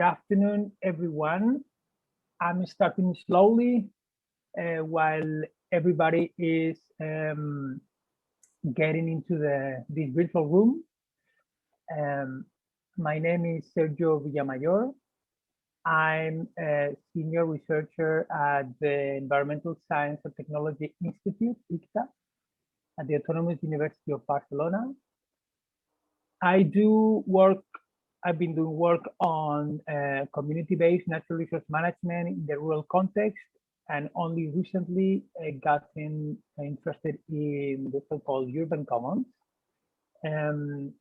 Good afternoon, everyone. I'm starting slowly while everybody is getting into this virtual room. My name is Sergio Villamayor. I'm a senior researcher at the Environmental Science and Technology Institute, ICTA, at the Autonomous University of Barcelona. I've been doing work on community-based natural resource management in the rural context, and only recently gotten interested in the so-called urban commons, and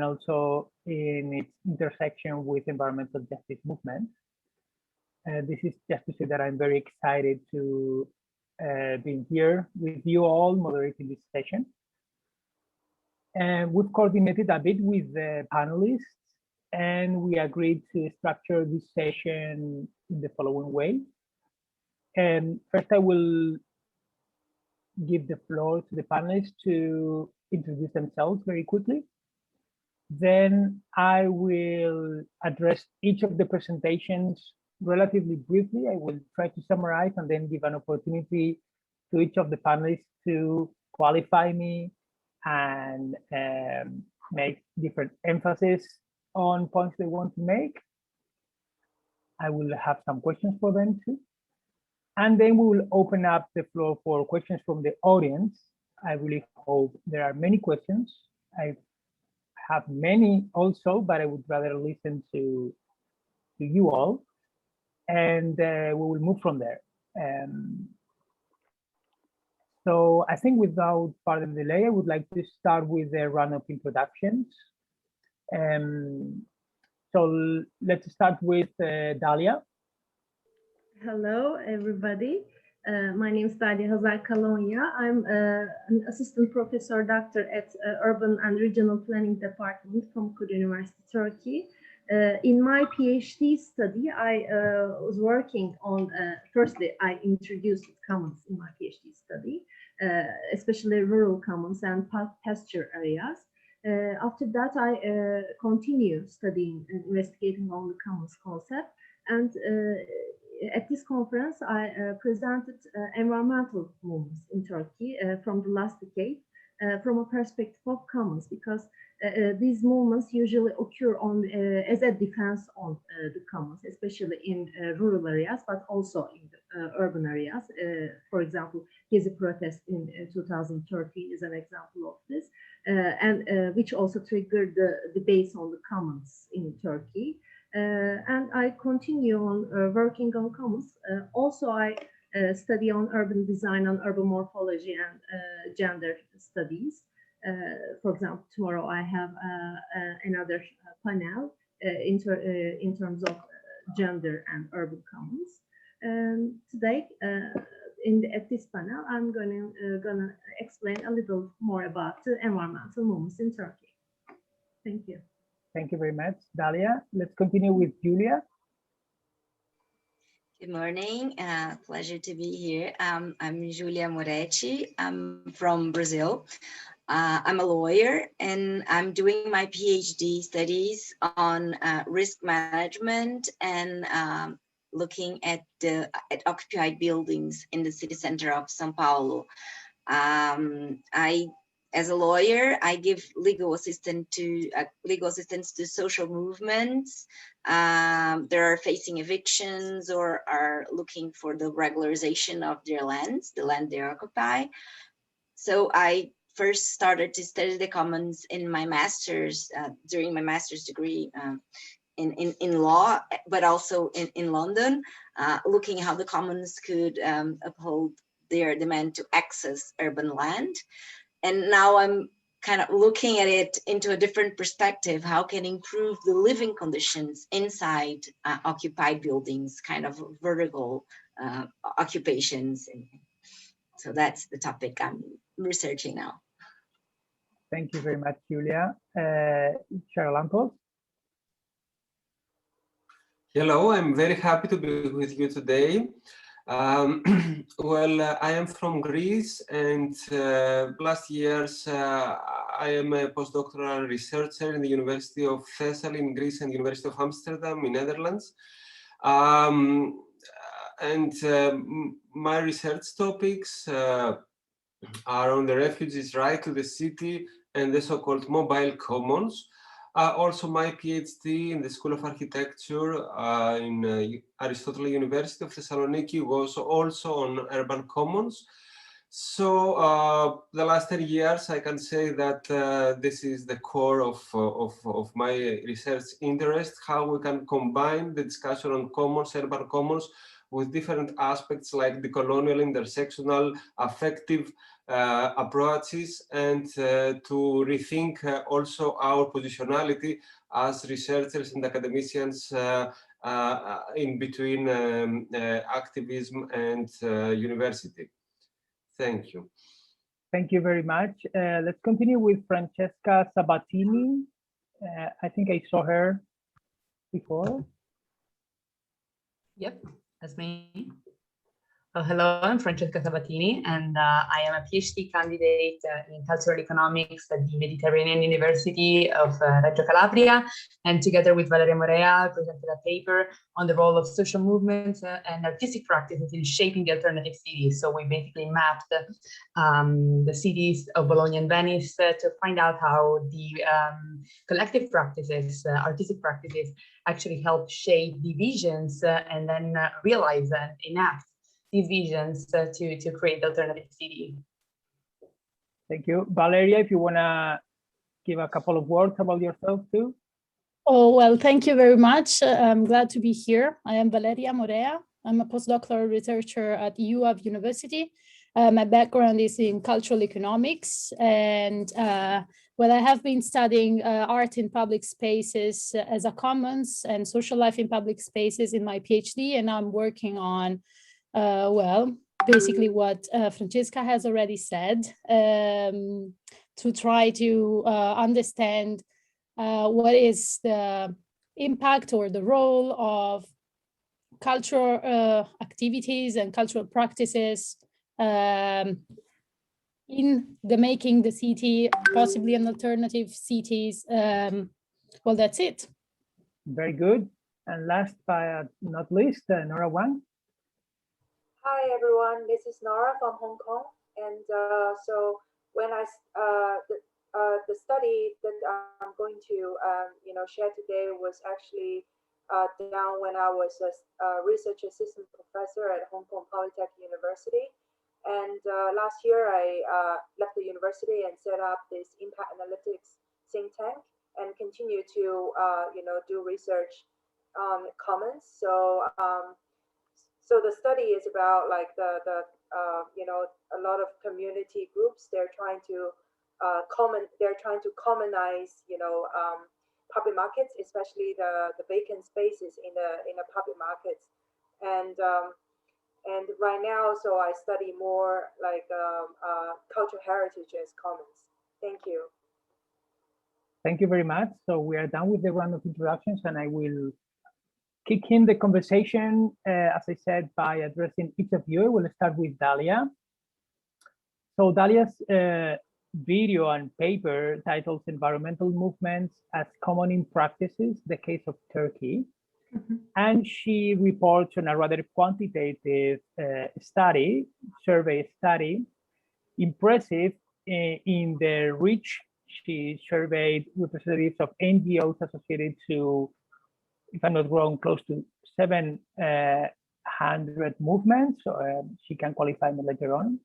also in its intersection with environmental justice movements. This is just to say that I'm very excited to be here with you all moderating this session. And we've coordinated a bit with the panelists, and we agreed to structure this session in the following way. And first, I will give the floor to the panelists to introduce themselves very quickly. Then I will address each of the presentations relatively briefly. I will try to summarize and then give an opportunity to each of the panelists to qualify me and make different emphasis on points they want to make. I will have some questions for them too. And then we will open up the floor for questions from the audience. I really hope there are many questions. I have many also, but I would rather listen to you all. And we will move from there. So I think without further delay, I would like to start with a round of introductions. So let's start with Dayla. Hello, everybody. My name is Dayla Hazar Kalonya. I'm an assistant professor doctor at Urban and Regional Planning Department from University, Turkey. In my PhD study, I was working on, firstly, I introduced commons in my PhD study, especially rural commons and pasture areas. After that, I continue studying and investigating on the commons concept. And at this conference, I presented environmental movements in Turkey from the last decade from a perspective of commons, because these movements usually occur on as a defense on the commons, especially in rural areas, but also in the, urban areas. For example, Gezi protest in 2013 is an example of this, and which also triggered the debates on the commons in Turkey. And I continue on working on commons. Also, I study on urban design and urban morphology and gender studies. For example, tomorrow I have another panel in terms of gender and urban commons. Today, at this panel, I'm gonna explain a little more about the environmental movements in Turkey. Thank you. Thank you very much, Dayla. Let's continue with Julia. Good morning, pleasure to be here. I'm Julia Moretti. I'm from Brazil. I'm a lawyer, and I'm doing my PhD studies on risk management and looking at occupied buildings in the city center of São Paulo. As a lawyer, I give legal assistance to social movements that are facing evictions or are looking for the regularization of their lands, the land they occupy. So I first started to study the commons in my master's, during my master's degree in law, but also in London, looking how the commons could uphold their demand to access urban land. And now I'm kind of looking at it into a different perspective, how can improve the living conditions inside occupied buildings, kind of vertical occupations. And so that's the topic I'm researching now. Thank you very much, Julia. Charalampos. Hello, I'm very happy to be with you today. Well, I am from Greece, and last years I am a postdoctoral researcher in the University of Thessaly in Greece and University of Amsterdam in Netherlands. My research topics are on the refugees' right to the city and the so-called mobile commons. Also, my PhD in the School of Architecture in Aristotle University of Thessaloniki was also on urban commons. So the last 10 years, I can say that this is the core of my research interest, how we can combine the discussion on commons, urban commons, with different aspects like the colonial, intersectional, affective approaches, and to rethink also our positionality as researchers and academicians in between activism and university. Thank you. Thank you very much. Let's continue with Francesca Sabatini. I think I saw her before. Yep, that's me. Hello, I'm Francesca Sabatini, and I am a PhD candidate in cultural economics at the Mediterranean University of Reggio Calabria. And together with Valeria Morea, I presented a paper on the role of social movements and artistic practices in shaping the alternative cities. So we basically mapped the cities of Bologna and Venice to find out how the collective practices, artistic practices, actually help shape the visions and then realize and enact these visions to create the alternative city. Thank you. Valeria, if you want to give a couple of words about yourself too. Oh, well, thank you very much. I'm glad to be here. I am Valeria Morea. I'm a postdoctoral researcher at University. My background is in cultural economics, and well, I have been studying art in public spaces as a commons and social life in public spaces in my PhD, and I'm working on well, basically what Francesca has already said, to try to understand what is the impact or the role of cultural activities and cultural practices in the making the city possibly an alternative cities. Well, that's it. Very good. And last but not least, Nora Wang. Hi everyone, this is Nora from Hong Kong, and so when the study that I'm going to share today was actually done when I was a research assistant professor at Hong Kong Polytechnic University, and last year I left the university and set up this impact analytics think tank and continue to do research on commons. So the study is about like a lot of community groups. They're trying to commonize public markets, especially the vacant spaces in the public markets. And right now, so I study more like cultural heritage as commons. Thank you. Thank you very much. So we are done with the round of introductions, and I will kick in the conversation, as I said, by addressing each of you. We'll start with Dalia. So Dalia's video and paper titled Environmental Movements as Common Practices, the Case of Turkey. And she reports on a rather quantitative survey study, impressive in the reach. She surveyed representatives of NGOs associated to, if I'm not wrong, close to 700 movements. So she can qualify me later on.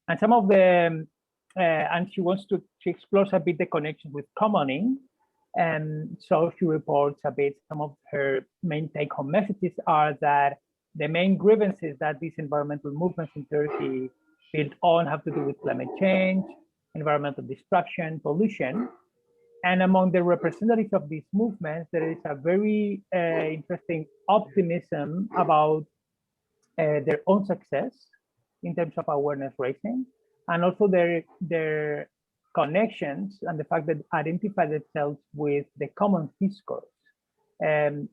And some of them, and she wants to explore a bit the connection with commoning. And so she reports a bit, some of her main take-home messages are that the main grievances that these environmental movements in Turkey build on have to do with climate change, environmental destruction, pollution. And among the representatives of these movements, there is a very interesting optimism about their own success in terms of awareness raising, and also their connections and the fact that identify themselves with the common discourse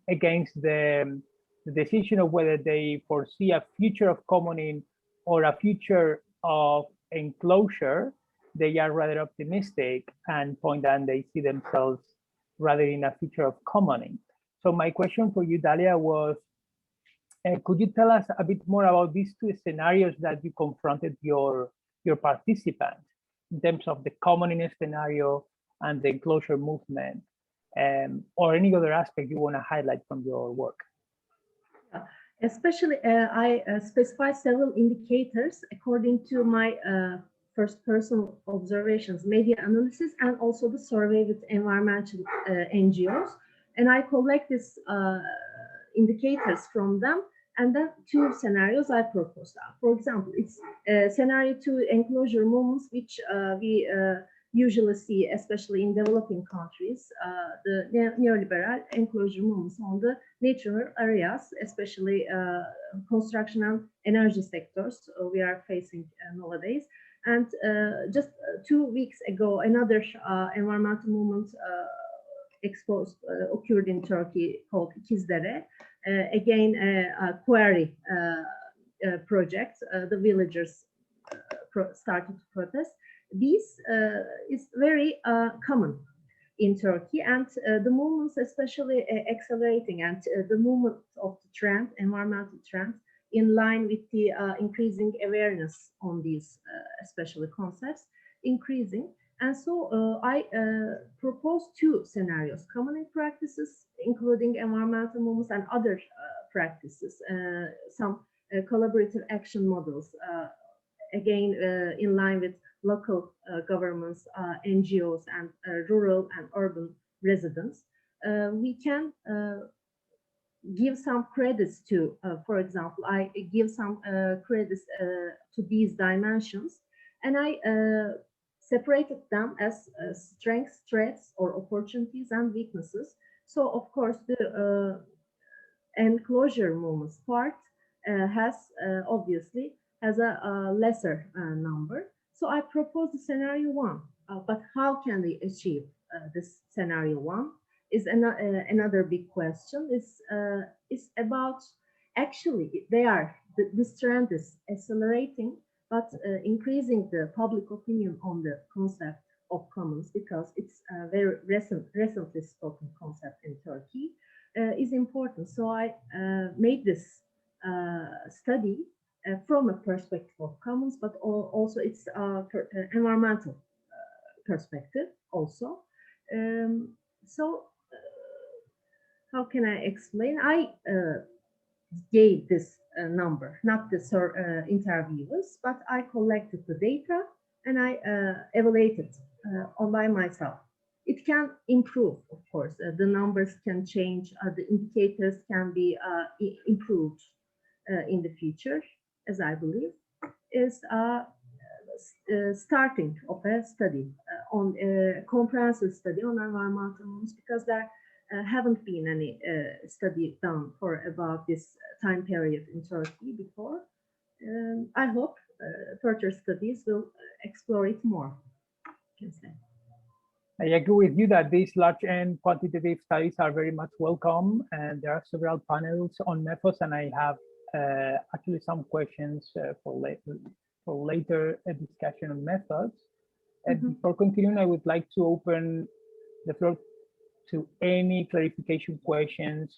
against the the decision of whether they foresee a future of commoning or a future of enclosure, they are rather optimistic and point that they see themselves rather in a future of commoning. So my question for you, Dalia, was, could you tell us a bit more about these two scenarios that you confronted your participants in terms of the commoning scenario and the enclosure movement, or any other aspect you want to highlight from your work? Especially, I specify several indicators according to my first personal observations, media analysis, and also the survey with environmental NGOs. And I collect these indicators from them, and then two scenarios I proposed. For example, it's scenario 2 enclosure movements, which we usually see, especially in developing countries, the neoliberal enclosure movements on the natural areas, especially construction and energy sectors we are facing nowadays. And just 2 weeks ago, another environmental movement occurred in Turkey called İkizdere. Again, a quarry project. The villagers started to protest. This is very common in Turkey, and the movements especially accelerating, and the movement of the trend, environmental trend, in line with the increasing awareness on these especially concepts, increasing. And so I propose two scenarios: commoning practices, including environmental movements, and other practices, some collaborative action models, again in line with local governments, NGOs, and rural and urban residents. We can give some credits to, for example, I give some credits to these dimensions, and I separated them as strengths, threats, or opportunities and weaknesses. So, of course, the enclosure movements part has obviously has a lesser number. So I propose the scenario 1, but how can we achieve this scenario 1 is another big question. It's about, actually, this trend is accelerating, but increasing the public opinion on the concept of commons, because it's a very recently spoken concept in Turkey, is important. So I made this study from a perspective of commons, but also it's environmental perspective also. So how can I explain? I gave this number, not the interviewers, but I collected the data and I evaluated all by myself. It can improve, of course. The numbers can change. The indicators can be improved in the future, as I believe, is starting of a study on a comprehensive study on environmental movements, because there haven't been any study done for about this time period in Turkey before. I hope further studies will explore it more. I agree with you that these large and quantitative studies are very much welcome, and there are several panels on methods, and I have actually some questions for later discussion on methods. And before continuing, I would like to open the floor to any clarification questions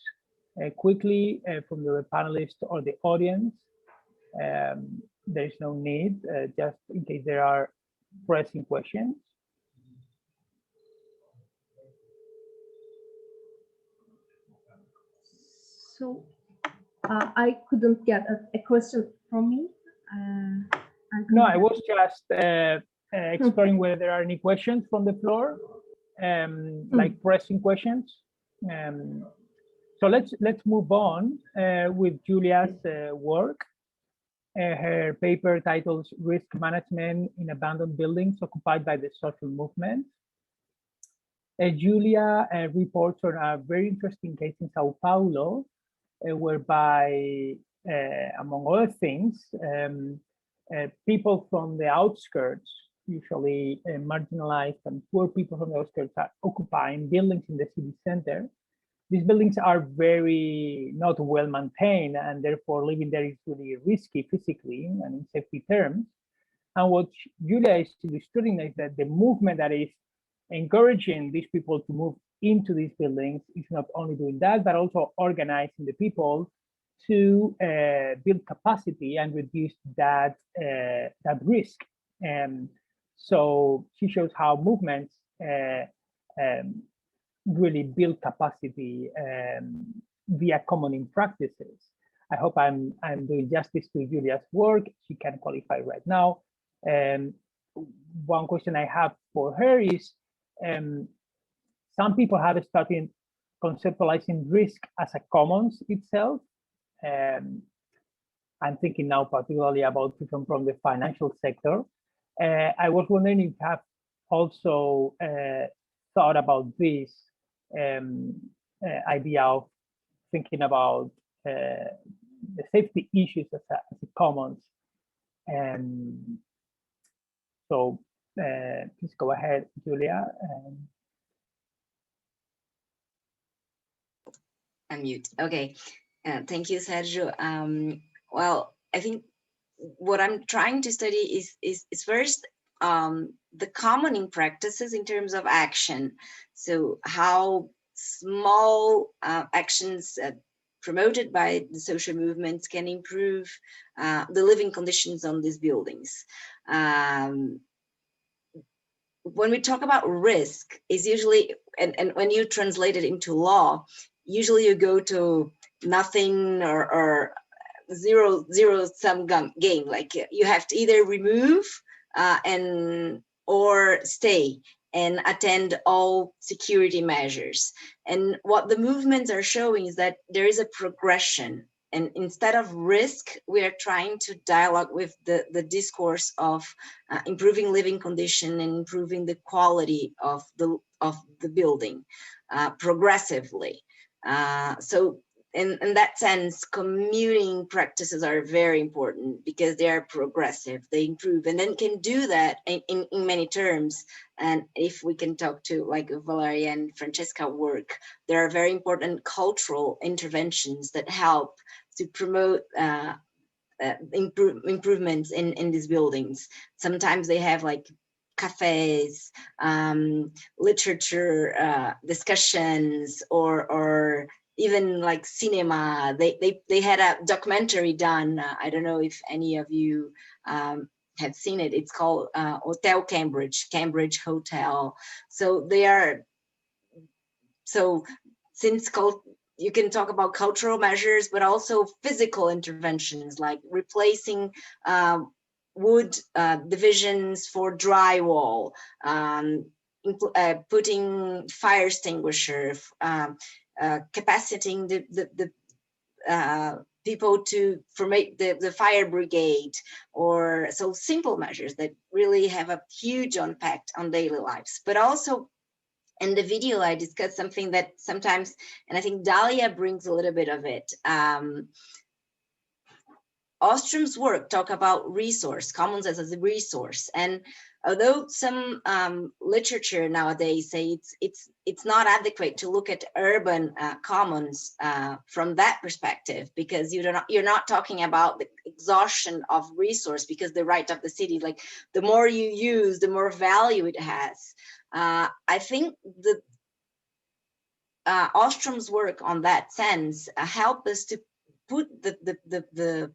quickly from the panelists or the audience. There is no need, just in case there are pressing questions. So I couldn't get a question from me. No, I was just exploring whether there are any questions from the floor, like pressing questions. So let's move on with Julia's work. Her paper titles "Risk Management in Abandoned Buildings Occupied by the Social Movement." Julia reports on a very interesting case in Sao Paulo, whereby, among other things, people from the outskirts, usually marginalized and poor people from the outskirts, are occupying buildings in the city center. these buildings are very not well maintained, and therefore living there is really risky physically and in safety terms. And what Julia is illustrating is that the movement that is encouraging these people to move into these buildings is not only doing that, but also organizing the people to build capacity and reduce that risk. So she shows how movements really build capacity via commoning practices. I hope I'm doing justice to Julia's work. She can qualify right now. One question I have for her is, some people have started conceptualizing risk as a commons itself. I'm thinking now particularly about people from the financial sector. I was wondering if you have also thought about this idea of thinking about the safety issues as a commons. So please go ahead, Julia. Unmute. Okay. Thank you, Sergio. Well, I think what I'm trying to study is first the commoning practices in terms of action. So how small actions promoted by the social movements can improve the living conditions on these buildings. When we talk about risk, is usually, and when you translate it into law, usually you go to nothing or zero sum game. Like you have to either remove or stay and attend all security measures. And what the movements are showing is that there is a progression. And instead of risk, we are trying to dialogue with the discourse of improving living condition and improving the quality of the building progressively. So in that sense, commuting practices are very important because they are progressive, they improve, and then can do that in many terms. And if we can talk to like Valeria and Francesca work, there are very important cultural interventions that help to promote improvements in these buildings. Sometimes they have like cafes, literature discussions, or even like cinema. They had a documentary done. I don't know if any of you have seen it. It's called Hotel Cambridge Hotel. So they are, so since you can talk about cultural measures, but also physical interventions like replacing wood divisions for drywall, putting fire extinguisher, capacitating the people to formate the fire brigade, or so simple measures that really have a huge impact on daily lives. But also in the video, I discussed something that sometimes, and I think Dayla brings a little bit of it. Ostrom's work talk about commons as a resource, and although some literature nowadays say it's not adequate to look at urban commons from that perspective, because you're not talking about the exhaustion of resource, because the right of the city, like the more you use, the more value it has. I think the Ostrom's work on that sense help us to put the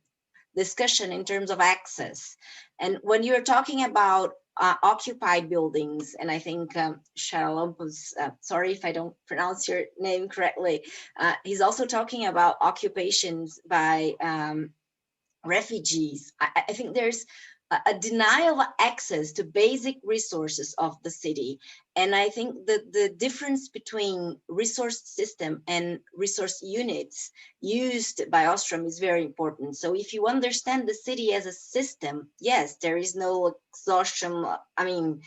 discussion in terms of access. And when you're talking about occupied buildings, and I think Charalampos, sorry if I don't pronounce your name correctly, he's also talking about occupations by refugees. I think there's a denial of access to basic resources of the city. And I think that the difference between resource system and resource units used by Ostrom is very important. So if you understand the city as a system, yes, there is no exhaustion. I mean,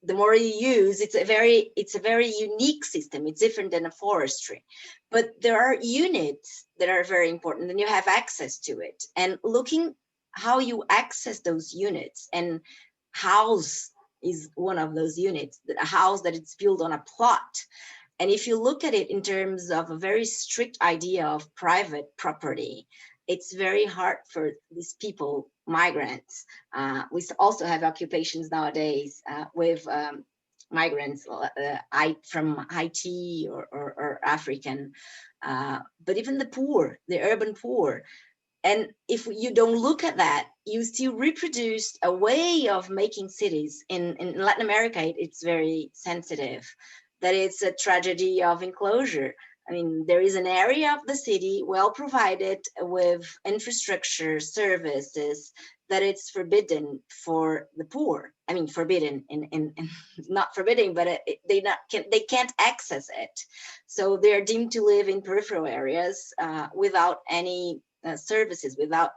the more you use, it's a very unique system. It's different than a forestry, but there are units that are very important and you have access to it. And looking how you access those units, and house is one of those units, a house that it's built on a plot. And if you look at it in terms of a very strict idea of private property, it's very hard for these people, migrants. We also have occupations nowadays with migrants from Haiti or African, but even the poor, the urban poor. And if you don't look at that, you still reproduce a way of making cities. In Latin America, it's very sensitive, that it's a tragedy of enclosure. I mean, there is an area of the city well provided with infrastructure services that it's forbidden for the poor. I mean, forbidden in not forbidding, but they can't access it. So they're deemed to live in peripheral areas without any services, without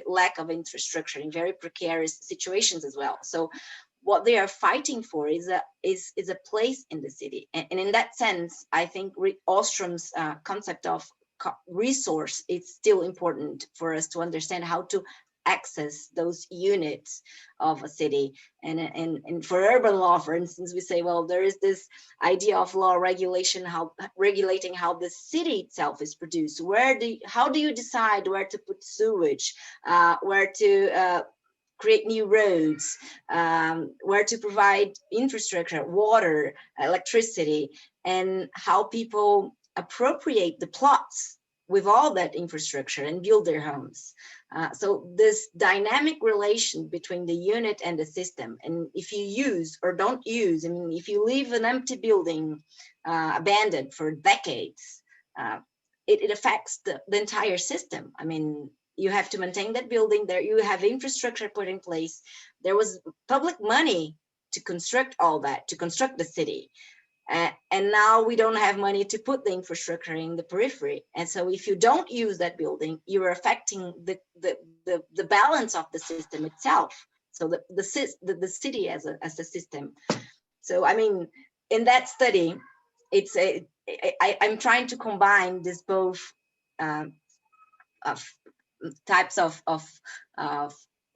lack of infrastructure, in very precarious situations as well. So what they are fighting for is a place in the city. And in that sense, I think Ostrom's concept of resource is still important for us to understand how to access those units of a city. And for urban law, for instance, we say, well, there is this idea of law regulation, regulating how the city itself is produced. How do you decide where to put sewage, where to create new roads, where to provide infrastructure, water, electricity, and how people appropriate the plots with all that infrastructure and build their homes. So this dynamic relation between the unit and the system, and if you use or don't use, I mean, if you leave an empty building abandoned for decades, it affects the entire system. I mean, you have to maintain that building there, you have infrastructure put in place. There was public money to construct all that, to construct the city. And now we don't have money to put the infrastructure in the periphery. And so if you don't use that building, you're affecting the balance of the system itself. So the city as a system. So, I mean, in that study, I'm trying to combine this both types of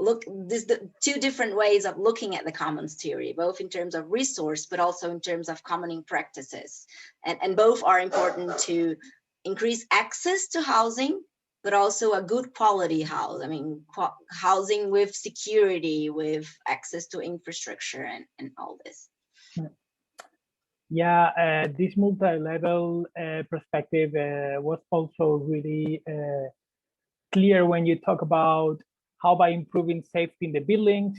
the two different ways of looking at the commons theory, both in terms of resource, but also in terms of commoning practices. And both are important to increase access to housing, but also a good quality house. I mean, housing with security, with access to infrastructure and all this. Yeah, this multi-level perspective was also really clear when you talk about how by improving safety in the buildings,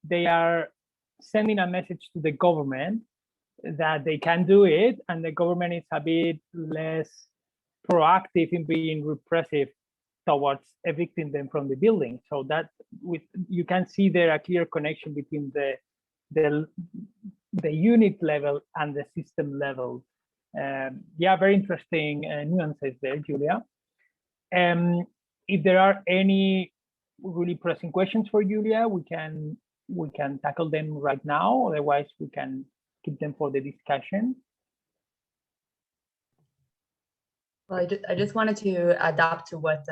they are sending a message to the government that they can do it, and the government is a bit less proactive in being repressive towards evicting them from the building. So that you can see there a clear connection between the unit level and the system level. Yeah, very interesting nuances there, Julia. If there are any really pressing questions for Julia, we can tackle them right now. Otherwise, we can keep them for the discussion. Well, I just wanted to adapt to what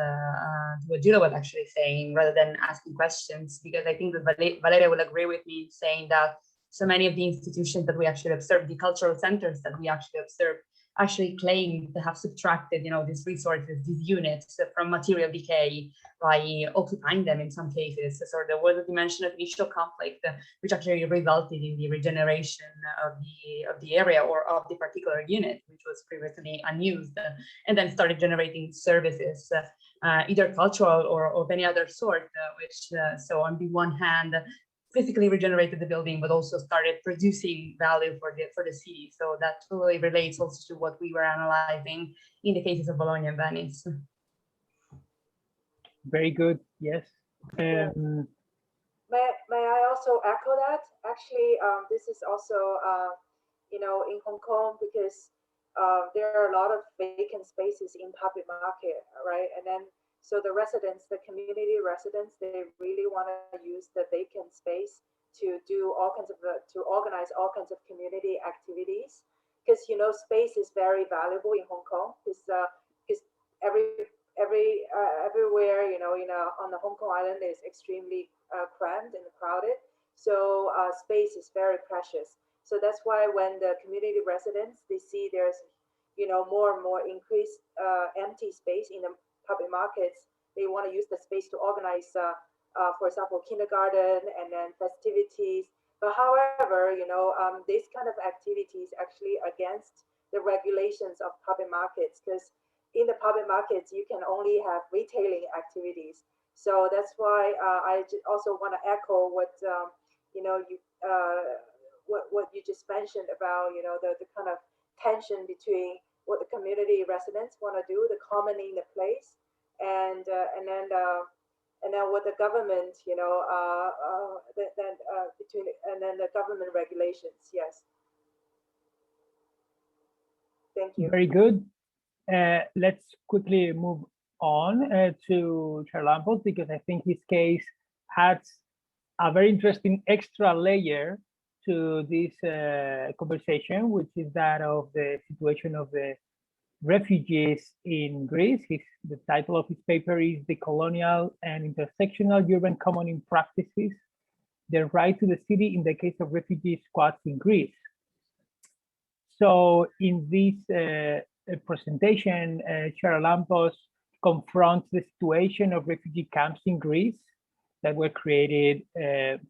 Julia was actually saying, rather than asking questions, because I think that Valeria will agree with me saying that so many of the institutions that we actually observe, the cultural centers that we actually observe, actually claim to have subtracted, these resources, these units from material decay by occupying them in some cases. So there was a dimension of initial conflict, which actually resulted in the regeneration of the area or of the particular unit, which was previously unused, and then started generating services, either cultural or of any other sort, so on the one hand, physically regenerated the building, but also started producing value for the city. So that totally relates also to what we were analyzing in the cases of Bologna and Venice. Very good. Yes. May I also echo that? Actually, this is also in Hong Kong, because there are a lot of vacant spaces in public market, right? And then so the residents, the community residents, they really want to use the vacant space to do all kinds of to organize all kinds of community activities, because space is very valuable in Hong Kong, because everywhere on the Hong Kong island is extremely crammed and crowded. So space is very precious. So that's why when the community residents, they see there's, more and more increased empty space in the public markets, they want to use the space to organize, for example, kindergarten and then festivities. But however, these kind of activities actually against the regulations of public markets, because in the public markets, you can only have retailing activities. So that's why I also want to echo what, what you just mentioned about, the kind of tension between what the community residents want to do, the commoning the place, and then what the government, then the government regulations. Yes. Thank you. Very good. Let's quickly move on to Charalampos, because I think his case adds a very interesting extra layer to this conversation, which is that of the situation of the refugees in Greece. The title of his paper is "The Colonial and Intersectional Urban Commoning Practices, the Right to the City in the Case of Refugee Squads in Greece." So in this presentation, Charalampos confronts the situation of refugee camps in Greece that were created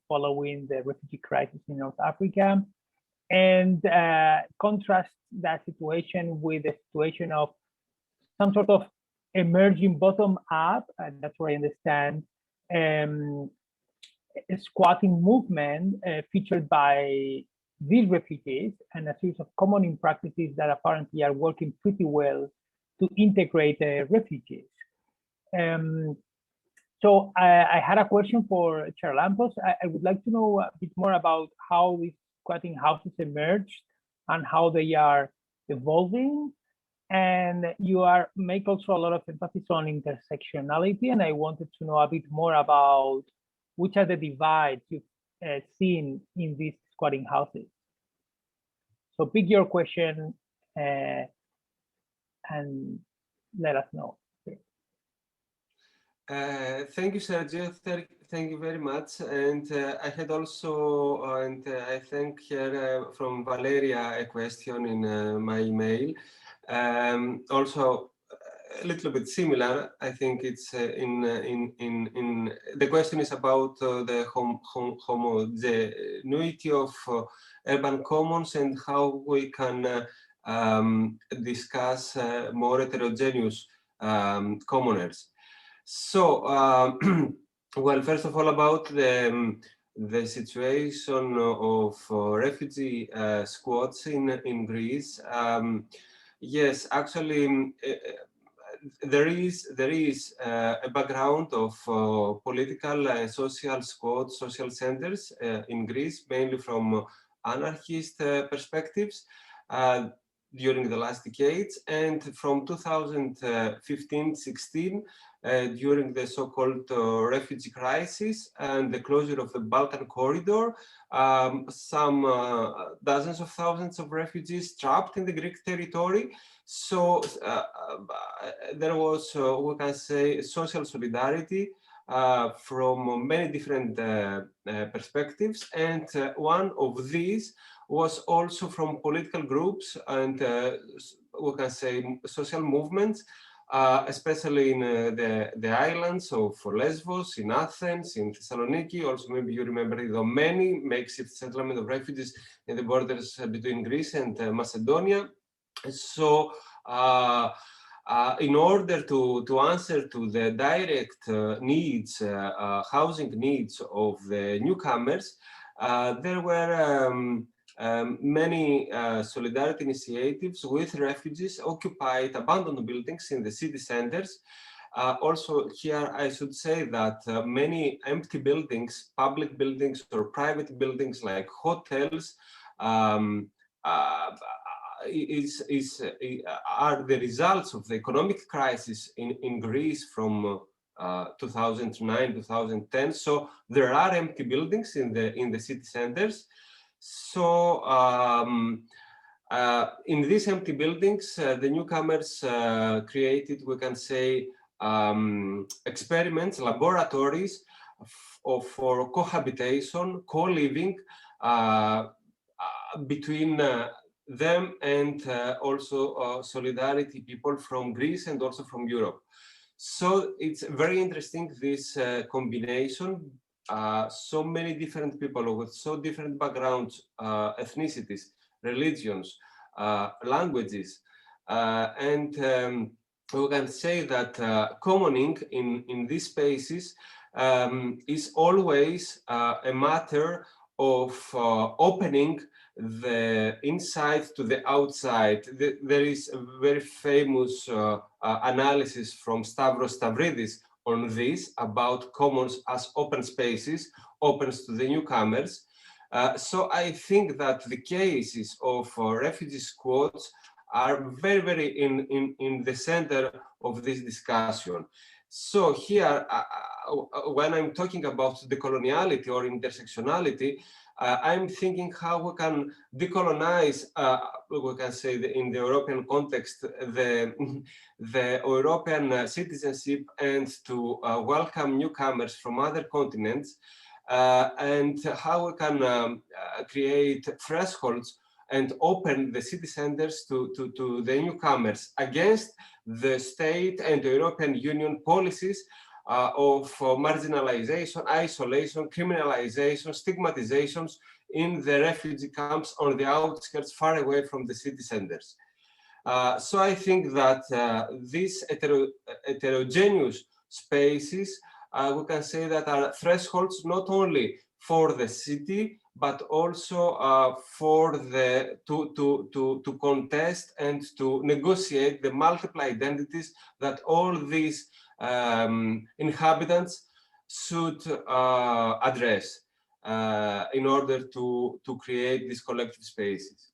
following the refugee crisis in North Africa, and contrasts that situation with the situation of some sort of emerging bottom-up, and that's where I understand, a squatting movement featured by these refugees, and a series of commoning practices that apparently are working pretty well to integrate refugees. So I had a question for Charalampos. I would like to know a bit more about how these squatting houses emerged and how they are evolving. And you make also a lot of emphasis on intersectionality, and I wanted to know a bit more about which are the divides you've seen in these squatting houses. So pick your question and let us know. Thank you, Sergio. Thank you very much. And I had also, and I thank here from Valeria, a question in my email. Also, a little bit similar. I think it's in the question is about the homogeneity of urban commons and how we can discuss more heterogeneous commoners. So, well, first of all, about the situation of refugee squads in Greece. Yes, actually, there is a background of political and social squads, social centers in Greece, mainly from anarchist perspectives during the last decades, and from 2015-16, during the so-called refugee crisis and the closure of the Balkan corridor, some dozens of thousands of refugees trapped in the Greek territory. So there was, we can say, social solidarity from many different perspectives, and one of these was also from political groups and we can say social movements, especially in the islands of Lesbos, in Athens, in Thessaloniki. Also, maybe you remember the many makeshift settlement of refugees in the borders between Greece and Macedonia. So in order to answer to the direct needs, housing needs of the newcomers, there were many solidarity initiatives with refugees occupied abandoned buildings in the city centers. Also here I should say that many empty buildings, public buildings or private buildings like hotels are the results of the economic crisis in Greece from 2009, 2010. So there are empty buildings in the city centers. So in these empty buildings, the newcomers created, we can say, experiments, laboratories for cohabitation, co-living, between them and also solidarity people from Greece and also from Europe. So it's very interesting, this combination, so many different people with so different backgrounds, ethnicities, religions, languages, and we can say that commoning in these spaces is always a matter of opening the inside to the outside. There is a very famous analysis from Stavros Stavridis on this, about commons as open spaces, opens to the newcomers. So I think that the cases of refugee squads are very, very in the center of this discussion. So here, when I'm talking about decoloniality or intersectionality, I'm thinking how we can decolonize, we can say in the European context, the European citizenship, and to welcome newcomers from other continents, and how we can create thresholds and open the city centers to the newcomers against the state and the European Union policies of marginalization, isolation, criminalization, stigmatizations in the refugee camps on the outskirts, far away from the city centers. So I think that these heterogeneous spaces, we can say that are thresholds not only for the city, but also for the to contest and to negotiate the multiple identities that all these inhabitants should address in order to create these collective spaces.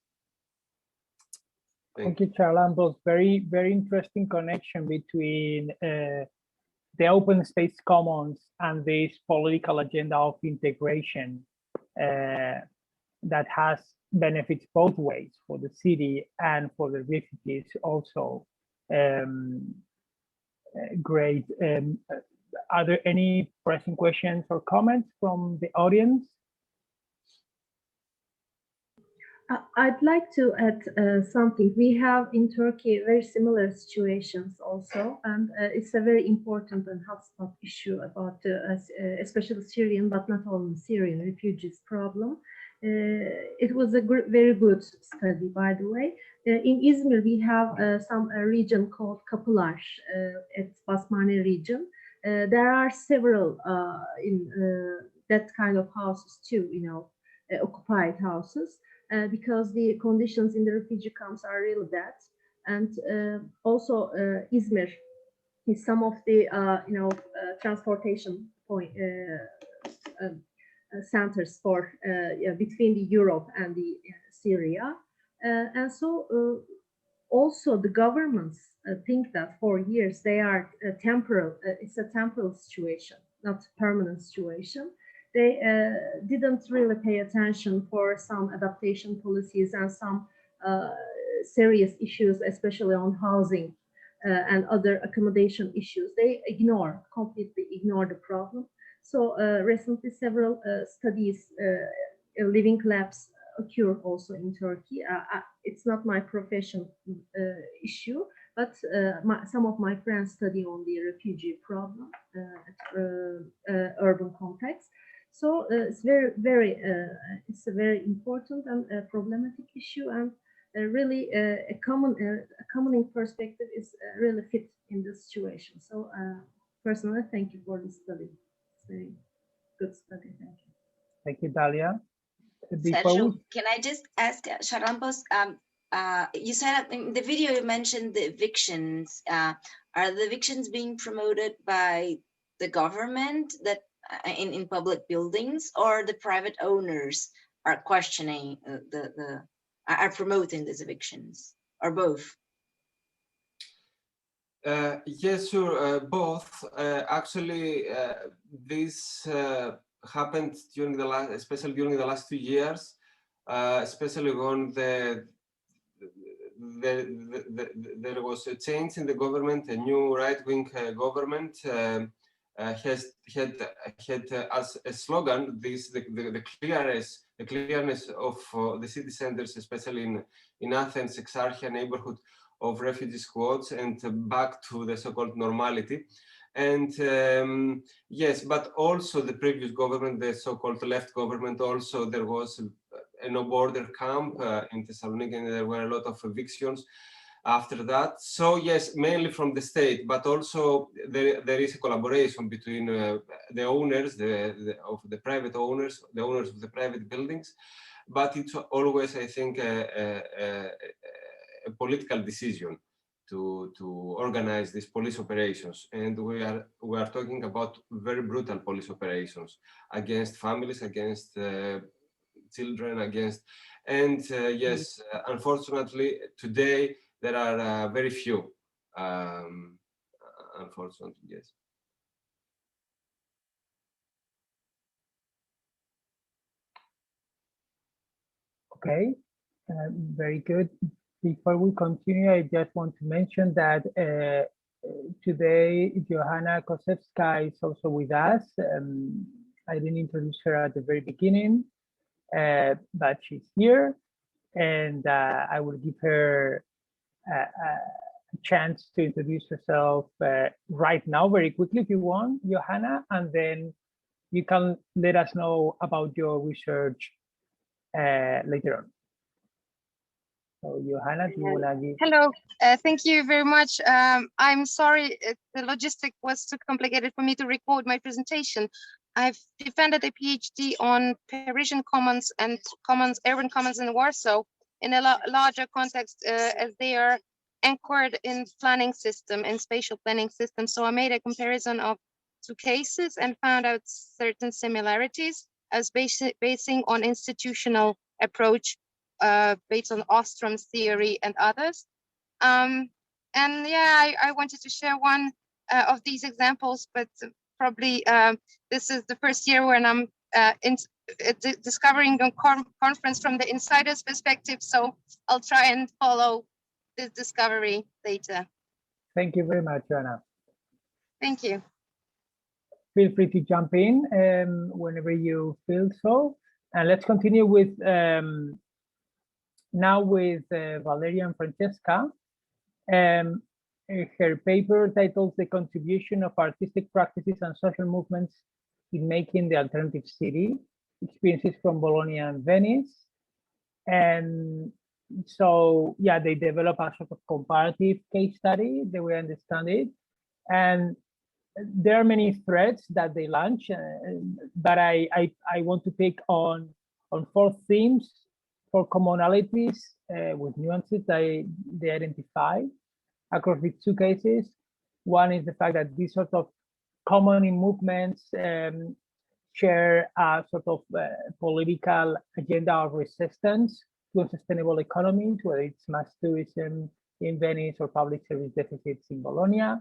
Thank you, Charalampos. Very, very interesting connection between the open space commons and this political agenda of integration that has benefits both ways, for the city and for the refugees also. Great. Are there any pressing questions or comments from the audience? I'd like to add something. We have in Turkey very similar situations also, and it's a very important and hotspot issue about especially Syrian, but not only Syrian refugees problem. It was a very good study, by the way. In Izmir, we have some region called Kapılar, it's Basmane region. There are several in that kind of houses too, you know, occupied houses. Because the conditions in the refugee camps are really bad, and also Izmir is some of the transportation point centers for between the Europe and the Syria, and so also the governments think that for years they are temporal. It's a temporal situation, not permanent situation. They didn't really pay attention for some adaptation policies and some serious issues, especially on housing and other accommodation issues. They completely ignore the problem. So recently several studies, living labs occur also in Turkey. It's not my profession issue, but some of my friends study on the refugee problem urban context. So it's it's a very important and problematic issue, and really a commoning perspective is really fit in this situation. So personally, thank you for this study. It's a very good study. Thank you. Thank you, Dalia. Sergio, can I just ask Charalampos? You said in the video you mentioned the evictions. Are the evictions being promoted by the government that? In public buildings, or the private owners are questioning are promoting these evictions, or both? Yes, sure, both. Actually, this happened during the last, especially during the last 2 years, especially when there was a change in the government, a new right-wing government. Had as a slogan the clearness of the city centers, especially in Athens, Exarchia neighborhood, of refugee squads, and back to the so-called normality. And yes, but also the previous government, the so-called left government, also there was a no-border camp in Thessaloniki, and there were a lot of evictions after that. So yes, mainly from the state, but also there is a collaboration between the owners, of the private owners, the owners of the private buildings, but it's always, I think, a political decision to organize these police operations. And we are talking about very brutal police operations against families, against children, and yes, unfortunately today there are very few, unfortunately, yes. Okay, very good. Before we continue, I just want to mention that today Joanna Koszewska is also with us. I didn't introduce her at the very beginning, but she's here, and I will give her a chance to introduce herself right now, very quickly, if you want, Joanna, and then you can let us know about your research later on. So Joanna, do you want to give? Hello, thank you very much. I'm sorry, the logistic was too complicated for me to record my presentation. I've defended a PhD on Parisian commons and urban commons in Warsaw in a larger context, as they are anchored in planning system and spatial planning system. So I made a comparison of two cases and found out certain similarities as basing on institutional approach based on Ostrom's theory and others. And yeah, I wanted to share one of these examples, but probably this is the first year when I'm discovering a conference from the insider's perspective. So I'll try and follow this discovery later. Thank you very much, Joanna. Thank you. Feel free to jump in whenever you feel so. And let's continue with now with Valeria and Francesca. Her paper titles "The Contribution of Artistic Practices and Social Movements in Making the Alternative City, Experiences from Bologna and Venice." And so, yeah, they develop a sort of comparative case study, the way I understand it. And there are many threads that they launch, but I want to pick on 4 themes, 4 commonalities with nuances that they identify across these 2 cases. One is the fact that these sort of common movements share a sort of political agenda of resistance to a sustainable economy, whether it's mass tourism in Venice or public service deficits in Bologna.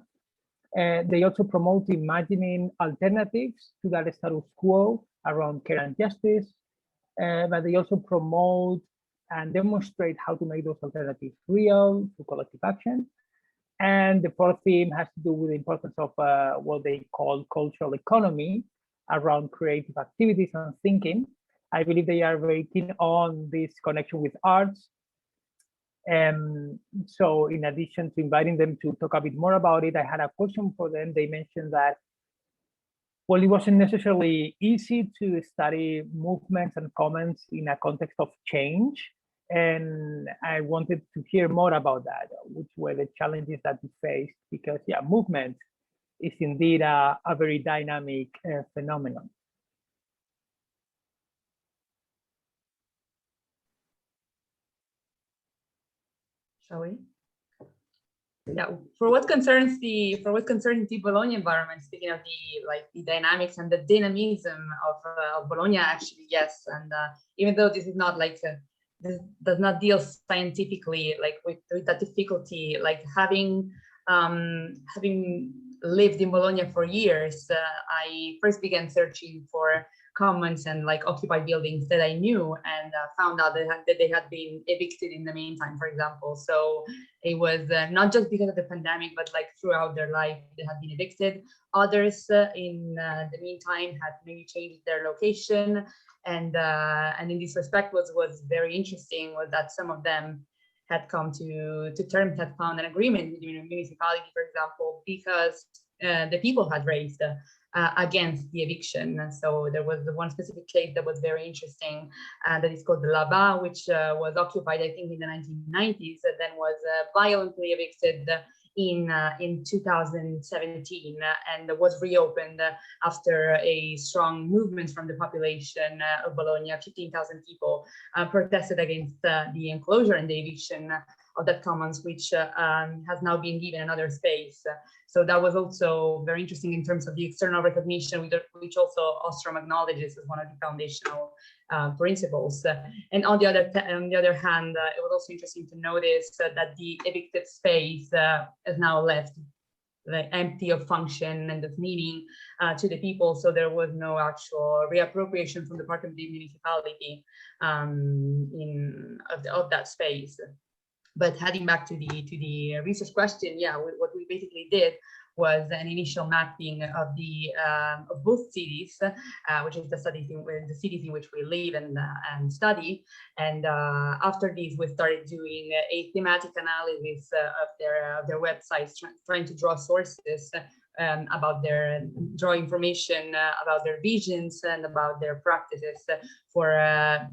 They also promote imagining alternatives to that status quo around care and justice, but they also promote and demonstrate how to make those alternatives real through collective action. And the 4th theme has to do with the importance of what they call cultural economy around creative activities and thinking. I believe they are very keen on this connection with arts. So in addition to inviting them to talk a bit more about it, I had a question for them. They mentioned that, well, it wasn't necessarily easy to study movements and comments in a context of change. And I wanted to hear more about that, which were the challenges that you faced, because yeah, movement is indeed a very dynamic phenomenon. Shall we? Yeah, for what concerns the Bologna environment, speaking of the dynamics and the dynamism of Bologna, actually, yes. And even though this is not this does not deal scientifically with that difficulty, having lived in Bologna for years, I first began searching for commons and occupied buildings that I knew, and found out that they had been evicted in the meantime, for example. So it was not just because of the pandemic, but throughout their life they had been evicted. Others in the meantime had maybe changed their location, And in this respect, was very interesting was that some of them had come to terms, had found an agreement with the municipality, for example, because the people had raised against the eviction. So there was the one specific case that was very interesting, that is called the Laba, which was occupied, I think, in the 1990s, and then was violently evicted in 2017, and was reopened after a strong movement from the population of Bologna. 15,000 people protested against the enclosure and the eviction of that commons, which has now been given another space. So that was also very interesting in terms of the external recognition, which also Ostrom acknowledges as one of the foundational principles. And on the other hand, it was also interesting to notice that the evicted space is now left empty of function and of meaning to the people. So there was no actual reappropriation from the part of the municipality of that space. But heading back to the research question, yeah, what we basically did was an initial mapping of both cities, which is the cities in which we live and study. And after this, we started doing a thematic analysis of their websites, trying to draw sources about draw information about their visions and about their practices for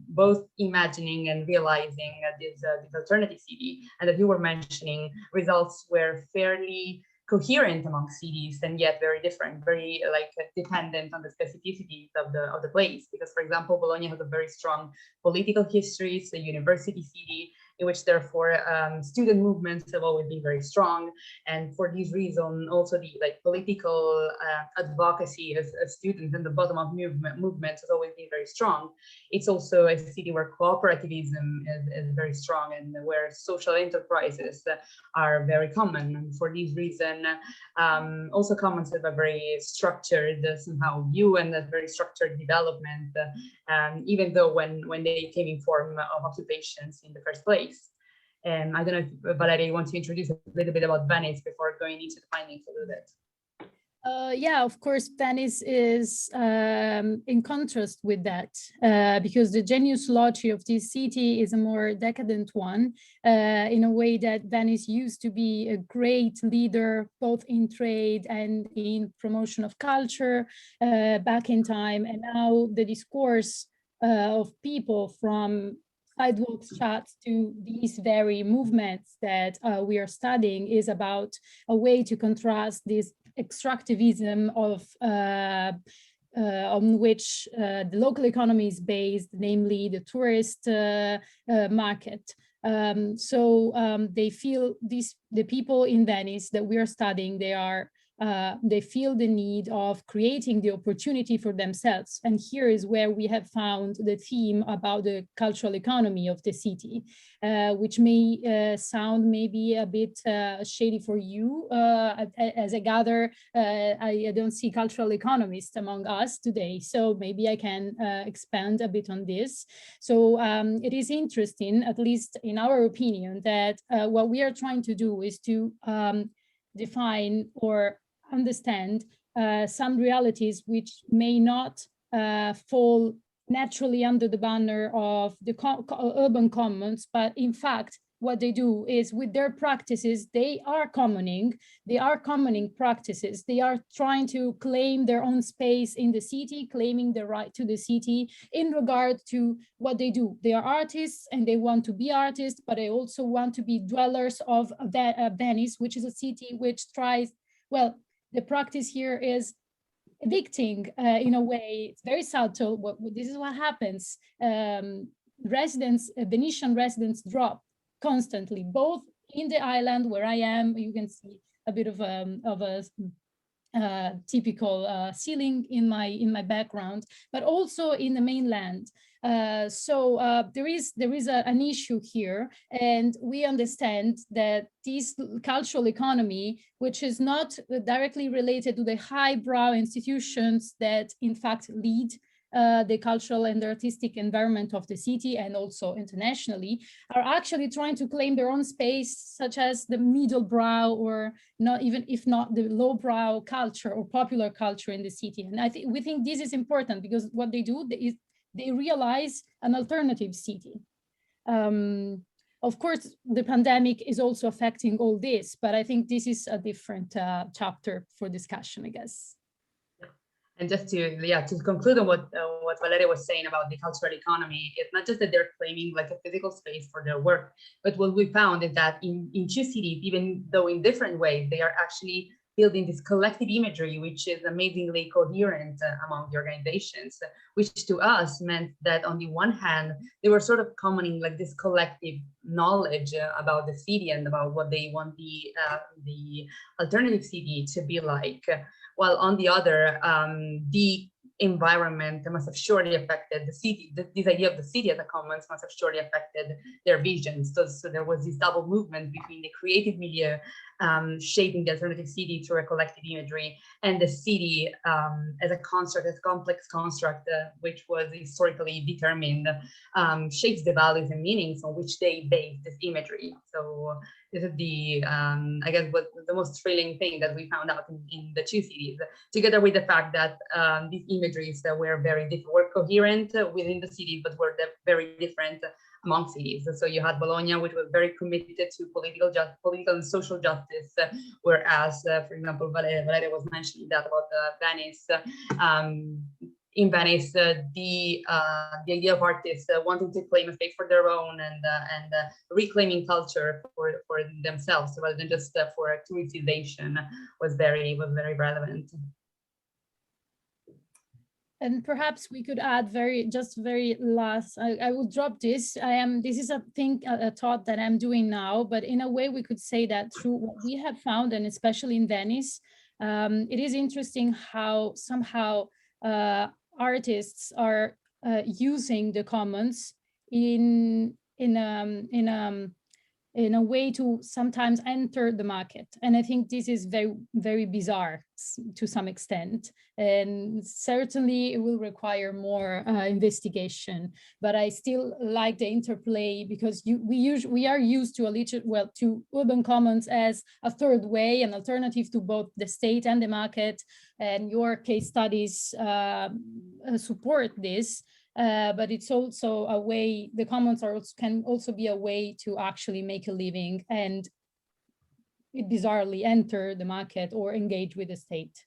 both imagining and realizing this alternative city. And as you were mentioning, results were fairly coherent among cities and yet very different, very dependent on the specificities of the place. Because, for example, Bologna has a very strong political history. It's a university city in which, therefore, student movements have always been very strong. And for this reason, also the political advocacy of students and the bottom-up movements has always been very strong. It's also a city where cooperativism is very strong and where social enterprises are very common. And for this reason, also commons have a very structured somehow view and a very structured development, even though when they came in form of occupations in the first place. And I don't know if Valeria, you want to introduce a little bit about Venice before going into the findings a little bit. Yeah, of course, Venice is in contrast with that, because the genius loci of this city is a more decadent one, in a way that Venice used to be a great leader, both in trade and in promotion of culture back in time. And now the discourse of people from sidewalk chats to these very movements that we are studying is about a way to contrast this extractivism of on which the local economy is based, namely the tourist market. They feel the people in Venice that we are studying, they feel the need of creating the opportunity for themselves. And here is where we have found the theme about the cultural economy of the city, which may sound maybe a bit shady for you. As I gather, I don't see cultural economists among us today, so maybe I can expand a bit on this. So it is interesting, at least in our opinion, that what we are trying to do is to define or understand some realities which may not fall naturally under the banner of the urban commons, but in fact, what they do is with their practices, they are commoning practices. They are trying to claim their own space in the city, claiming the right to the city in regard to what they do. They are artists and they want to be artists, but they also want to be dwellers of Venice, which is a city which tries, well, the practice here is evicting in a way. It's very subtle. This is what happens. Venetian residents drop constantly, both in the island where I am. You can see a bit of a typical ceiling in my background, but also in the mainland. There is an issue here, and we understand that this cultural economy, which is not directly related to the highbrow institutions that in fact lead the cultural and artistic environment of the city and also internationally, are actually trying to claim their own space, such as the middle brow, or not even, if not the lowbrow culture or popular culture in the city. And we think this is important, because what they do is they realize an alternative city. Of course, the pandemic is also affecting all this, but I think this is a different chapter for discussion, I guess. And just to conclude on what Valeria was saying about the cultural economy, it's not just that they're claiming like a physical space for their work, but what we found is that in two cities, even though in different ways, they are actually building this collective imagery, which is amazingly coherent among the organizations, which to us meant that on the one hand, they were sort of commoning like this collective knowledge about the city and about what they want the alternative city to be like. While on the other, the environment must have surely affected the city. This idea of the city as a commons must have surely affected their visions. So there was this double movement between the creative milieu shaping the alternative city through a collective imagery, and the city as a construct, as a complex construct, which was historically determined, shapes the values and meanings on which they base this imagery. So this is the, I guess, what the most thrilling thing that we found out in the two cities, together with the fact that these imageries that were very different, were coherent within the cities, but were very different among cities. So you had Bologna, which was very committed to political and social justice, whereas, for example, Valeria was mentioning that about Venice. In Venice, the idea of artists wanting to claim a space for their own and reclaiming culture for themselves rather than just for tourism was very relevant. And perhaps we could add very last, I will drop this. This is a thought that I'm doing now, but in a way we could say that through what we have found, and especially in Venice, it is interesting how somehow artists are using the commons in a way to sometimes enter the market. And I think this is very bizarre to some extent. And certainly it will require more investigation, but I still like the interplay because we are used to to urban commons as a third way, an alternative to both the state and the market. And your case studies support this. But it's also a way, the commons can also be a way to actually make a living and bizarrely enter the market or engage with the state.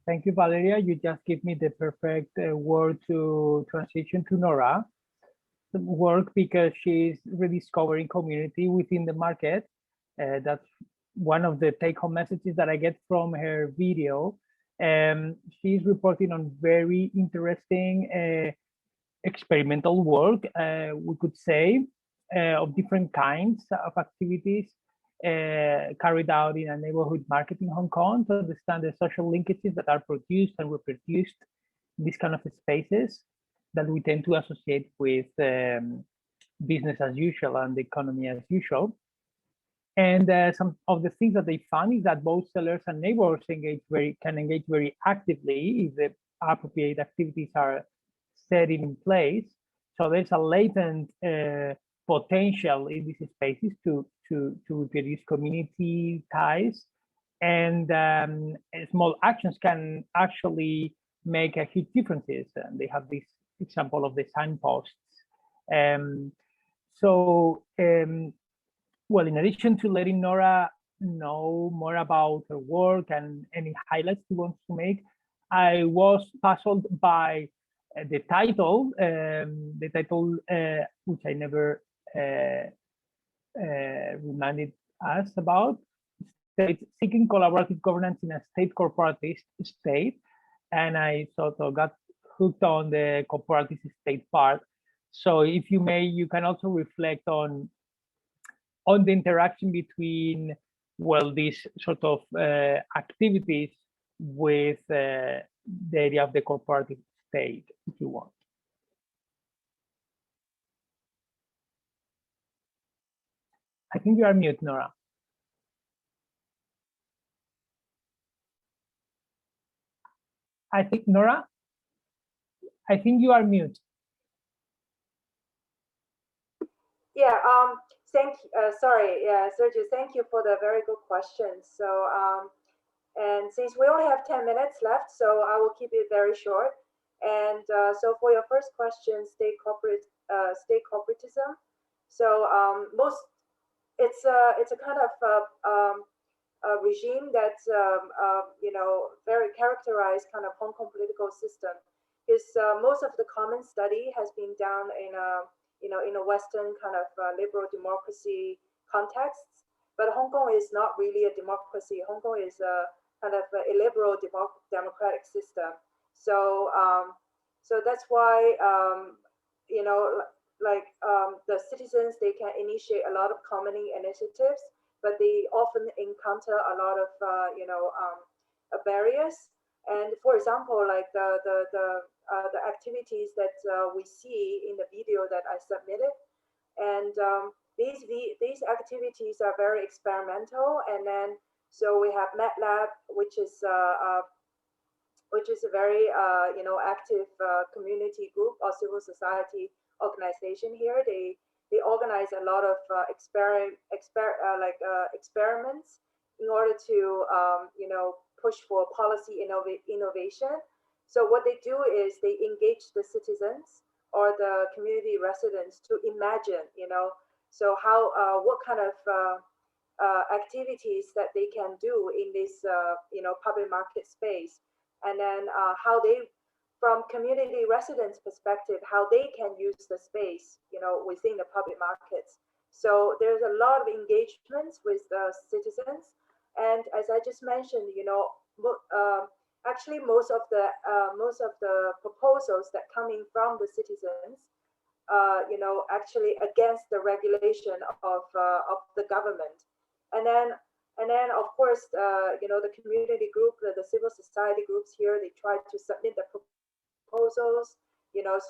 Thank you, Valeria. You just give me the perfect word to transition to Nora. Work because she's rediscovering community within the market. That's one of the take-home messages that I get from her video. She's reporting on very interesting experimental work, we could say, of different kinds of activities carried out in a neighborhood market in Hong Kong to understand the social linkages that are produced and reproduced in these kind of spaces that we tend to associate with business as usual and the economy as usual. And some of the things that they found is that both sellers and neighbors can engage very actively if the appropriate activities are set in place. So there's a latent potential in these spaces to reproduce community ties, and small actions can actually make a huge differences. And they have this example of the signposts. Well, in addition to letting Nora know more about her work and any highlights she wants to make, I was puzzled by the title, which I never reminded us about, states seeking collaborative governance in a state corporatist state. And I sort of got hooked on the corporatist state part. So if you may, you can also reflect on the interaction between, well, these sort of activities with the area of the corporative state, if you want. I think you are mute, Nora. Nora, I think you are mute. Yeah, sorry, Sergio, thank you for the very good question. So, and since we only have 10 minutes left, so I will keep it very short. And so for your first question, state corporatism. So it's a kind of a regime that very characterized kind of Hong Kong political system. Because most of the common study has been done in a Western kind of liberal democracy context. But Hong Kong is not really a democracy. Hong Kong is a kind of a illiberal democratic system. So so that's why the citizens, they can initiate a lot of commoning initiatives, but they often encounter a lot of barriers. And for example, like the activities that we see in the video that I submitted, and these activities are very experimental. And then so we have MATLAB, which is a very active community group or civil society organization here. They organize a lot of experiments in order to push for policy innovation. So what they do is they engage the citizens or the community residents to imagine, so how what kind of activities that they can do in this public market space, and then how they, from community residents' perspective, how they can use the space, within the public markets. So there's a lot of engagements with the citizens, and as I just mentioned, actually most of the proposals that coming from the citizens, actually against the regulation of the government, and then of course, the community group, the civil society groups here, they try to submit the proposals,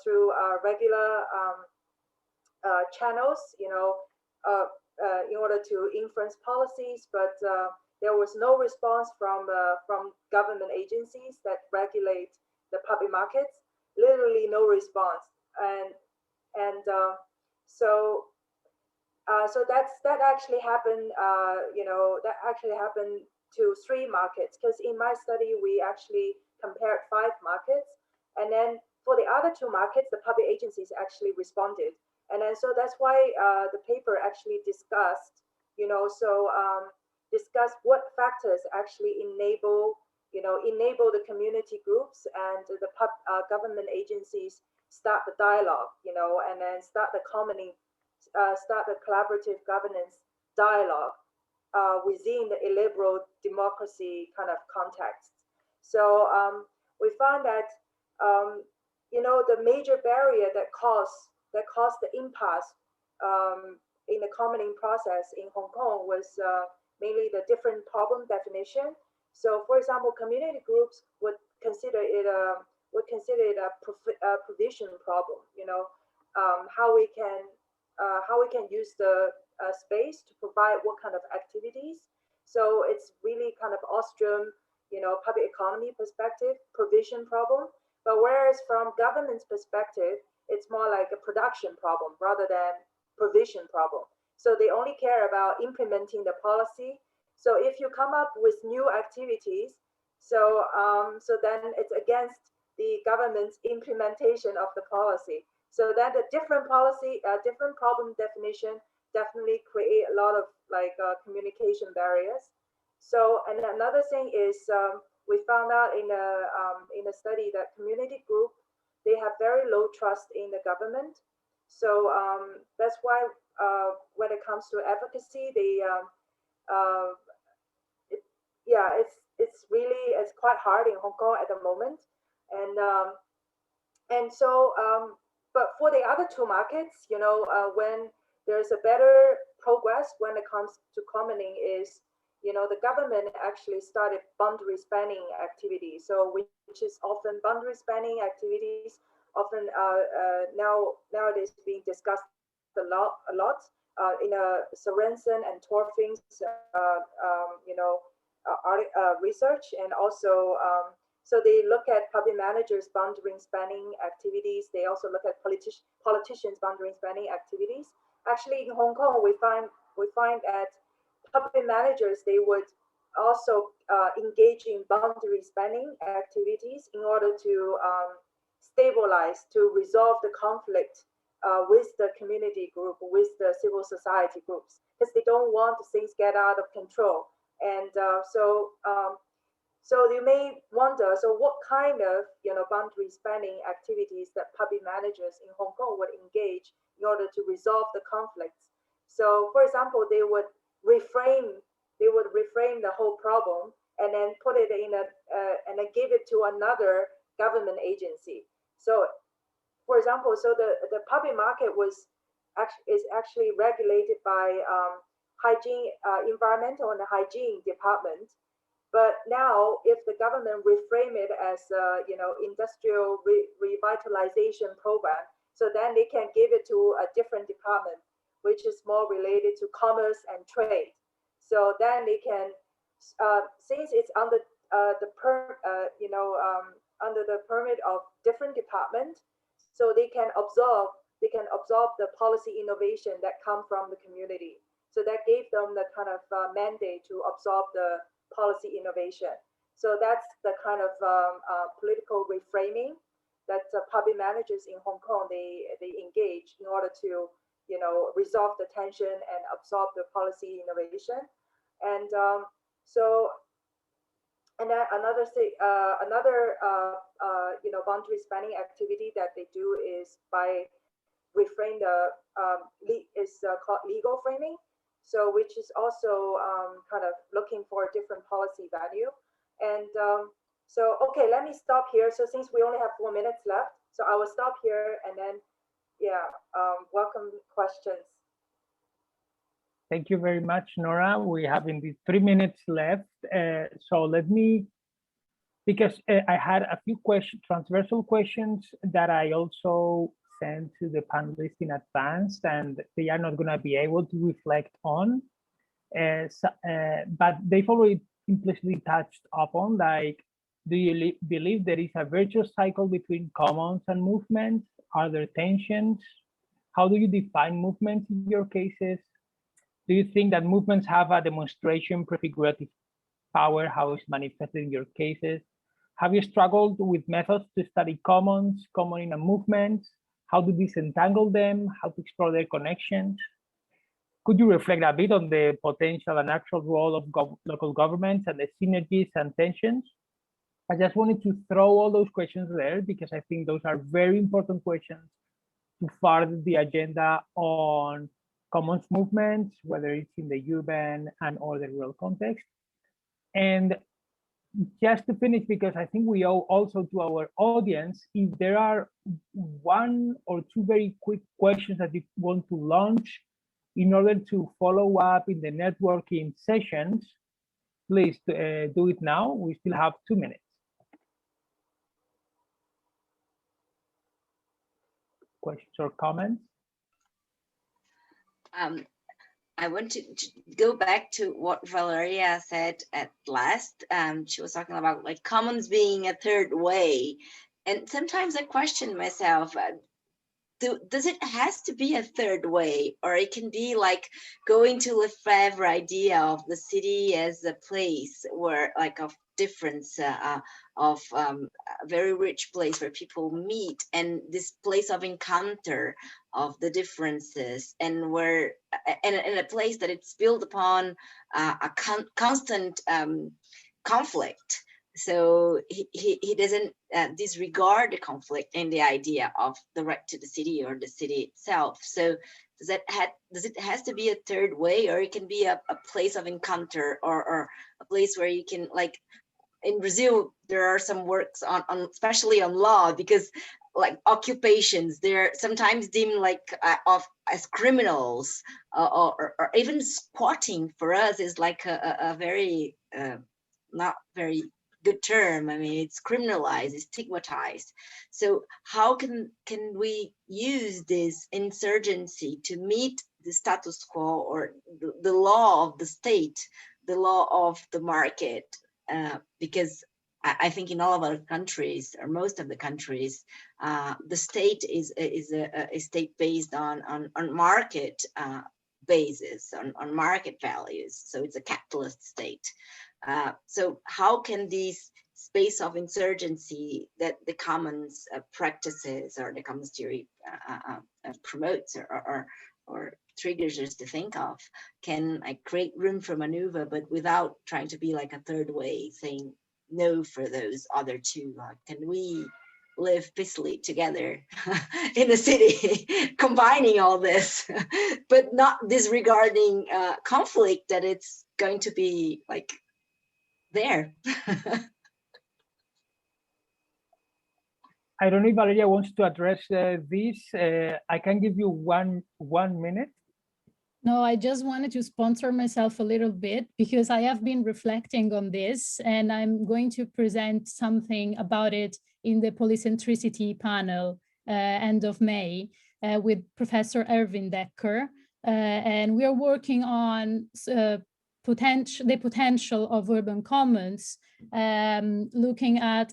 through regular channels, in order to influence policies, but there was no response from government agencies that regulate the public markets. Literally no response, and so that actually happened. That actually happened to 3 markets, because in my study we actually compared 5 markets, and then for the other 2 markets, the public agencies actually responded, and then so that's why the paper actually discussed, discuss what factors actually enable the community groups and the government agencies start the dialogue, and then start the collaborative governance dialogue within the illiberal democracy kind of context. So we found that the major barrier that caused the impasse in the commoning process in Hong Kong was mainly the different problem definition. So, for example, community groups would consider it a provision problem. How we can use the space to provide what kind of activities. So it's really kind of Austrian, public economy perspective, provision problem. But whereas from government's perspective, it's more like a production problem rather than provision problem. So they only care about implementing the policy. So if you come up with new activities, so then it's against the government's implementation of the policy. So that a different policy, different problem definition definitely create a lot of communication barriers. So, and another thing is we found out in a study that community group, they have very low trust in the government. So that's why when it comes to advocacy, it's quite hard in Hong Kong at the moment, and so but for the other 2 markets, when there's a better progress when it comes to commoning is, the government actually started boundary spanning activities. So which is often boundary spanning activities, often nowadays being discussed a lot in Sorensen and Torfing's research, and also so they look at public managers' boundary spanning activities. They also look at politicians' boundary spanning activities. Actually, in Hong Kong, we find that public managers, they would also engage in boundary spanning activities in order to stabilize, to resolve the conflict with the community group, with the civil society groups, because they don't want things get out of control. And so you may wonder, so what kind of boundary spanning activities that public managers in Hong Kong would engage in order to resolve the conflicts? So, for example, they would reframe the whole problem and then put it in and then give it to another government agency. So, for example, so the public market is actually regulated by hygiene, environmental and hygiene department. But now, if the government reframe it as industrial revitalization program, so then they can give it to a different department, which is more related to commerce and trade. So then they can, since it's under under the permit of different department, so they can absorb the policy innovation that come from the community. So that gave them the kind of mandate to absorb the policy innovation. So that's the kind of political reframing that public managers in Hong Kong they engage in order to resolve the tension and absorb the policy innovation. And and then another boundary spanning activity that they do is by reframe the called legal framing. So which is also kind of looking for a different policy value. And so, okay, let me stop here. So since we only have 4 minutes left, so I will stop here and then, welcome questions. Thank you very much, Nora. We have indeed 3 minutes left. So let me, because I had a few transversal questions that I also sent to the panelists in advance, and they are not going to be able to reflect on, but they've already implicitly touched upon, like, do you believe there is a virtuous cycle between commons and movements? Are there tensions? How do you define movements in your cases? Do you think that movements have a demonstration prefigurative power? How is manifested in your cases? Have you struggled with methods to study commons, common in a movement? How to disentangle them? How to explore their connections? Could you reflect a bit on the potential and actual role of local governments and the synergies and tensions? I just wanted to throw all those questions there because I think those are very important questions to further the agenda on commons movements, whether it's in the urban and or the rural context. And just to finish, because I think we owe also to our audience, if there are 1 or 2 very quick questions that you want to launch in order to follow up in the networking sessions, please do it now. We still have 2 minutes. Questions or comments? I want to go back to what Valeria said at last. She was talking about like commons being a third way. And sometimes I question myself, does it has to be a third way, or it can be like going to Lefebvre idea of the city as a place where like of difference, of a very rich place where people meet, and this place of encounter of the differences, and where and a place that it's built upon a constant conflict. So he doesn't disregard the conflict and the idea of the right to the city or the city itself. So does it has to be a third way, or it can be a place of encounter, or a place where you can, like in Brazil, there are some works on especially on law, because like occupations, they're sometimes deemed like as criminals, or even squatting for us is like a very not very good term. I mean, it's criminalized, it's stigmatized. So how can we use this insurgency to meet the status quo, or the law of the state, the law of the market? Because I think in all of our countries, or most of the countries, the state is a state based on market basis, on market values. So it's a capitalist state. So how can these space of insurgency that the commons practices or the commons theory promotes or triggers us to think of can create room for maneuver, but without trying to be like a third way, saying no for those other two. Can we live peacefully together in the city, combining all this, but not disregarding conflict that it's going to be like there. I don't know if Valeria wants to address this. I can give you one minute. No, I just wanted to sponsor myself a little bit because I have been reflecting on this, and I'm going to present something about it in the polycentricity panel end of May with Professor Erwin Decker. And we are working on the potential of urban commons, looking at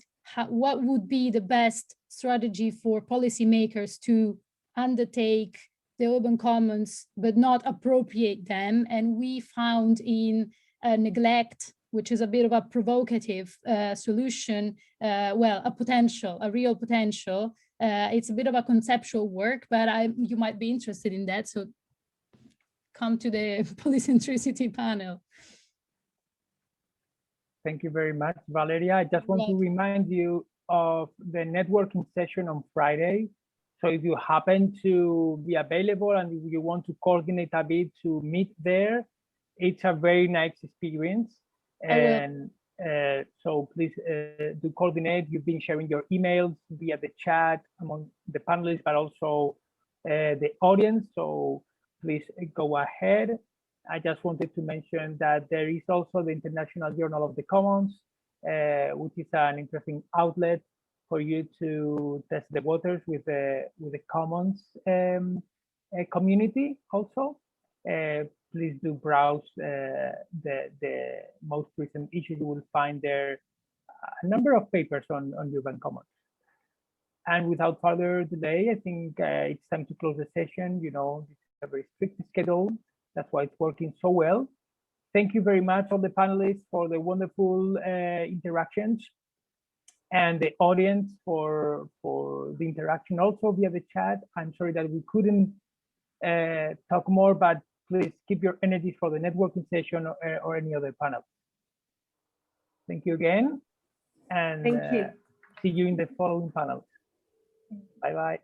what would be the best strategy for policymakers to undertake the urban commons, but not appropriate them. And we found in neglect, which is a bit of a provocative solution, well, a real potential. It's a bit of a conceptual work, but you might be interested in that. So come to the polycentricity panel. Thank you very much, Valeria. I just want to remind you of the networking session on Friday. So if you happen to be available and if you want to coordinate a bit to meet there, it's a very nice experience. And so please do coordinate. You've been sharing your emails via the chat among the panelists, but also the audience. So please go ahead. I just wanted to mention that there is also the International Journal of the Commons, which is an interesting outlet for you to test the waters with the Commons community also. Please do browse the most recent issue. You will find there a number of papers on urban commons. And without further delay, I think it's time to close the session. You know, it's a very strict schedule. That's why it's working so well. Thank you very much, all the panelists, for the wonderful interactions, and the audience for the interaction also via the chat. I'm sorry that we couldn't talk more, but please keep your energy for the networking session or any other panel. Thank you again, and thank you. See you in the following panels. Bye-bye.